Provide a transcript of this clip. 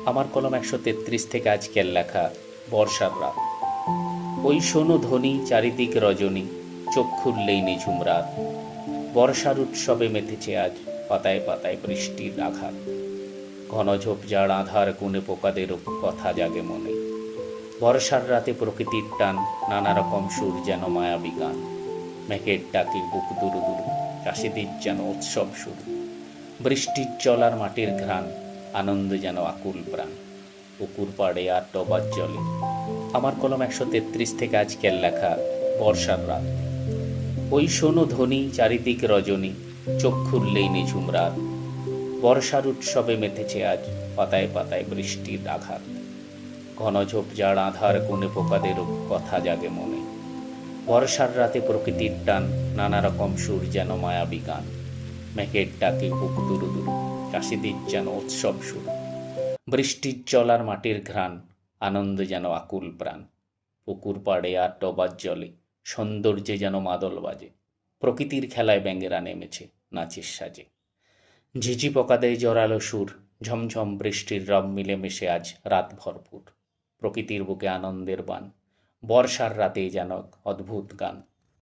আমার কলম ১৩৩ থেকে আজকের লেখা বর্ষার রাত। ওই শোনো ধ্বনি চারিদিক রজনী, চোখ খুললেই নিঝুম রাত। বর্ষার উৎসবে মেতেছে আজ পাতায় পাতায় বৃষ্টির আঘাত। ঘন ঝোপঝাড় আঁধার কোণে পোকাদের কথা জাগে মনে। বর্ষার রাতে প্রকৃতির টান, নানা রকম সুর যেন মায়াবী গান। মেঘের ডাকে বুক দুরু দুরু, চাষিদের যেন উৎসব শুরু। বৃষ্টির জল আর মাটির ঘ্রাণ, আনন্দ যেন আকুল প্রাণ। পুকুর পাড়ে আর ডোবার জলে। আমার কলম ১৩৩ থেকে আজকের লেখা বর্ষার রাত। ওই শোনো ধ্বনি চারিদিক রজনী, চোখ খুললেই নিঝুম রাত। বর্ষার উৎসবে মেতেছে আজ পাতায় পাতায় বৃষ্টির আঘাত। ঘন ঝোপঝাড় আঁধার কোণে পোকাদের কথা জাগে মনে। বর্ষার রাতে প্রকৃতির টান, নানা রকম সুর যেন মায়াবী গান। মেঘের ডাকে বুক দুরু দুরু, চাষিদের যেন উৎসব শুরু। বৃষ্টির জল আর মাটির ঘ্রাণ, আনন্দ যেন আকুল প্রাণ। পুকুর পাড়ে আর ডোবার জলে, সৌন্দর্যে যেন মাদল বাজে। প্রকৃতির খেলায় ব্যাঙেরা নেমেছে নাচের সাজে। ঝিঝি পোকাদের জোরালো সুর, ঝমঝম বৃষ্টির রব মিলেমিশে আজ রাত ভরপুর। প্রকৃতির বুকে আনন্দের বান, বর্ষার রাতে যেন অদ্ভুত গান।